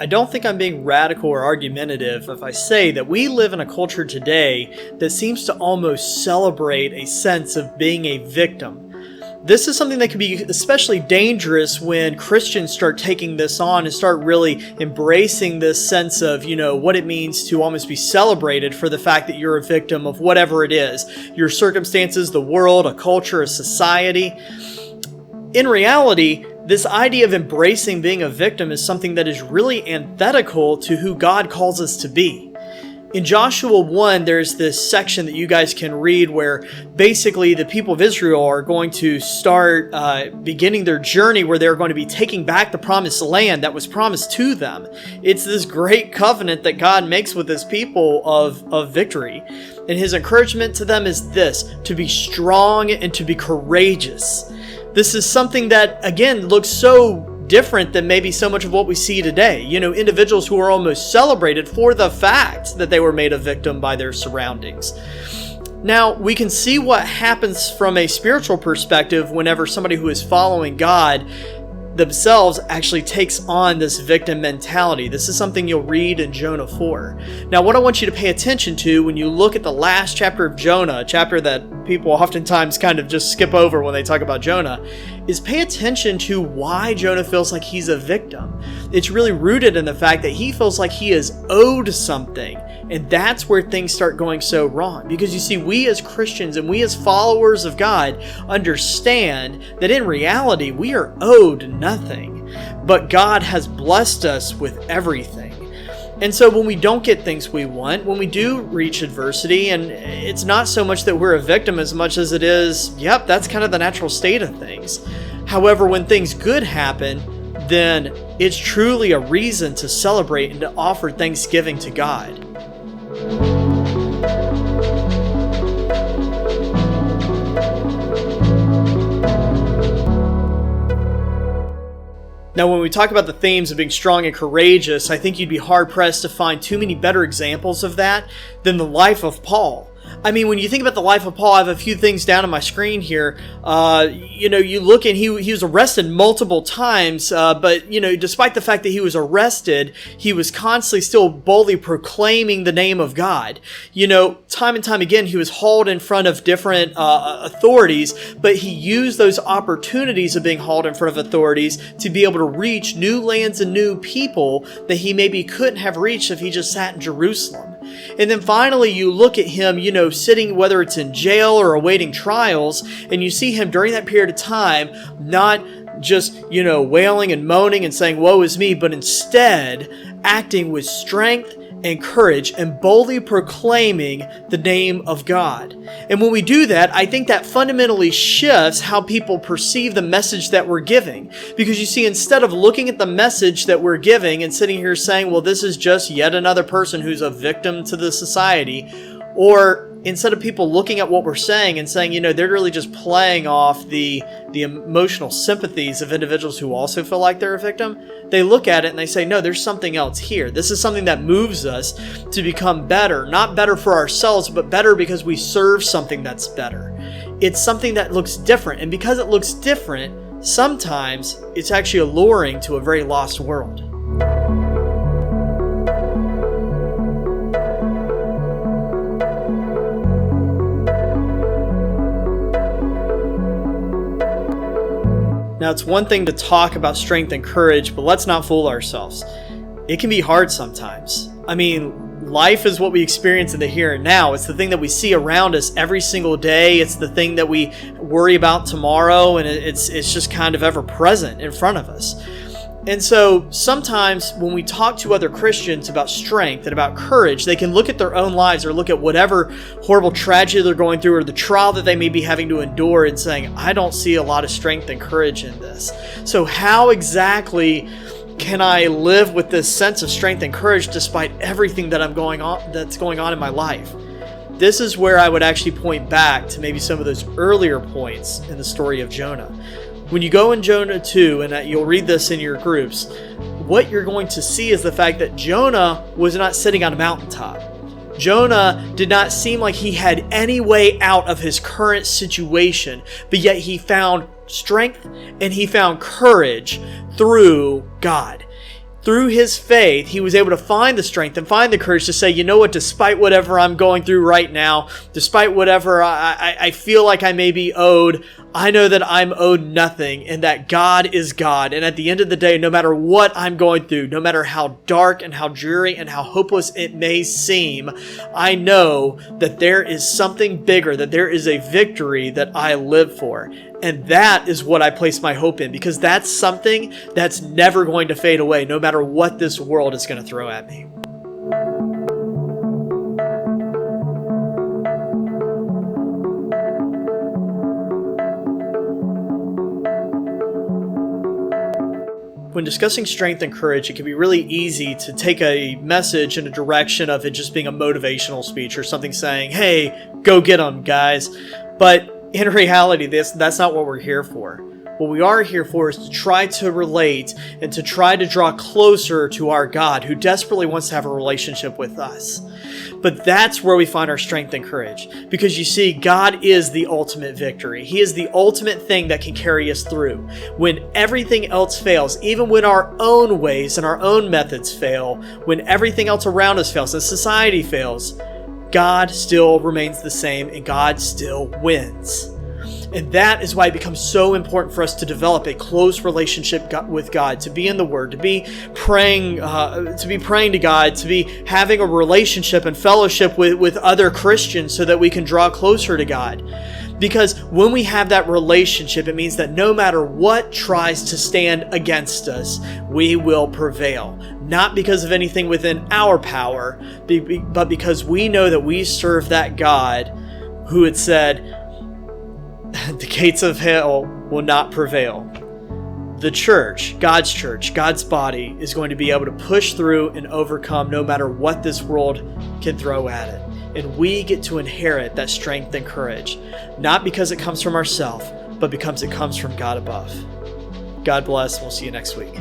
I don't think I'm being radical or argumentative if I say that we live in a culture today that seems to almost celebrate a sense of being a victim. This is something that can be especially dangerous when Christians start taking this on and start really embracing this sense of, what it means to almost be celebrated for the fact that you're a victim of whatever it is, your circumstances, the world, a culture, a society. In reality, this idea of embracing being a victim is something that is really antithetical to who God calls us to be. In Joshua 1, there's this section that you guys can read where basically the people of Israel are going to start beginning their journey where they're going to be taking back the promised land that was promised to them. It's this great covenant that God makes with his people of victory. And his encouragement to them is this, to be strong and to be courageous. This is something that, again, looks so different than maybe so much of what we see today. Individuals who are almost celebrated for the fact that they were made a victim by their surroundings. Now, we can see what happens from a spiritual perspective whenever somebody who is following God themselves actually takes on this victim mentality. This is something you'll read in Jonah 4. Now, what I want you to pay attention to when you look at the last chapter of Jonah, a chapter that people oftentimes kind of just skip over when they talk about Jonah, is pay attention to why Jonah feels like he's a victim. It's really rooted in the fact that he feels like he is owed something. And that's where things start going so wrong. Because you see, we as Christians and we as followers of God understand that in reality, we are owed nothing. But God has blessed us with everything. And so when we don't get things we want, when we do reach adversity, and it's not so much that we're a victim as much as it is, that's kind of the natural state of things. However, when things good happen, then it's truly a reason to celebrate and to offer thanksgiving to God. Now, when we talk about the themes of being strong and courageous, I think you'd be hard-pressed to find too many better examples of that than the life of Paul. I mean, when you think about the life of Paul, I have a few things down on my screen here. You look and he was arrested multiple times, but despite the fact that he was arrested, he was constantly still boldly proclaiming the name of God. Time and time again, he was hauled in front of different authorities, but he used those opportunities of being hauled in front of authorities to be able to reach new lands and new people that he maybe couldn't have reached if he just sat in Jerusalem. And then finally, you look at him, sitting, whether it's in jail or awaiting trials, and you see him during that period of time, not just, wailing and moaning and saying, woe is me, but instead acting with strength and courage and boldly proclaiming the name of God. And when we do that, I think that fundamentally shifts how people perceive the message that we're giving. Because you see, instead of looking at the message that we're giving and sitting here saying, well, this is just yet another person who's a victim to the society, or instead of people looking at what we're saying and saying, they're really just playing off the emotional sympathies of individuals who also feel like they're a victim, they look at it and they say, no, there's something else here. This is something that moves us to become better, not better for ourselves, but better because we serve something that's better. It's something that looks different. And because it looks different, sometimes it's actually alluring to a very lost world. Now, it's one thing to talk about strength and courage, but let's not fool ourselves. It can be hard sometimes. I mean, life is what we experience in the here and now. It's the thing that we see around us every single day. It's the thing that we worry about tomorrow, and it's just kind of ever present in front of us. And so sometimes when we talk to other Christians about strength and about courage, they can look at their own lives or look at whatever horrible tragedy they're going through or the trial that they may be having to endure and saying, I don't see a lot of strength and courage in this. So how exactly can I live with this sense of strength and courage despite everything that's going on in my life? This is where I would actually point back to maybe some of those earlier points in the story of Jonah. When you go in Jonah 2, and you'll read this in your groups, what you're going to see is the fact that Jonah was not sitting on a mountaintop. Jonah did not seem like he had any way out of his current situation, but yet he found strength and he found courage through God. through his faith, he was able to find the strength and find the courage to say, you know what, despite whatever I'm going through right now, despite whatever I feel like I may be owed, I know that I'm owed nothing and that God is God. And at the end of the day, no matter what I'm going through, no matter how dark and how dreary and how hopeless it may seem, I know that there is something bigger, that there is a victory that I live for. And that is what I place my hope in, because that's something that's never going to fade away, no matter what this world is going to throw at me. When discussing strength and courage, it can be really easy to take a message in a direction of it just being a motivational speech or something saying, hey, go get them, guys. But in reality, that's not what we're here for. What we are here for is to try to relate and to try to draw closer to our God, who desperately wants to have a relationship with us. But that's where we find our strength and courage. Because you see, God is the ultimate victory. He is the ultimate thing that can carry us through. When everything else fails, even when our own ways and our own methods fail, when everything else around us fails and society fails, God still remains the same and God still wins. And that is why it becomes so important for us to develop a close relationship with God, to be in the Word, to be praying to God, to be having a relationship and fellowship with other Christians so that we can draw closer to God. Because when we have that relationship, it means that no matter what tries to stand against us, we will prevail. Not because of anything within our power, but because we know that we serve that God who had said, the gates of hell will not prevail. The church, God's body, is going to be able to push through and overcome no matter what this world can throw at it. And we get to inherit that strength and courage, not because it comes from ourselves, but because it comes from God above. God bless. We'll see you next week.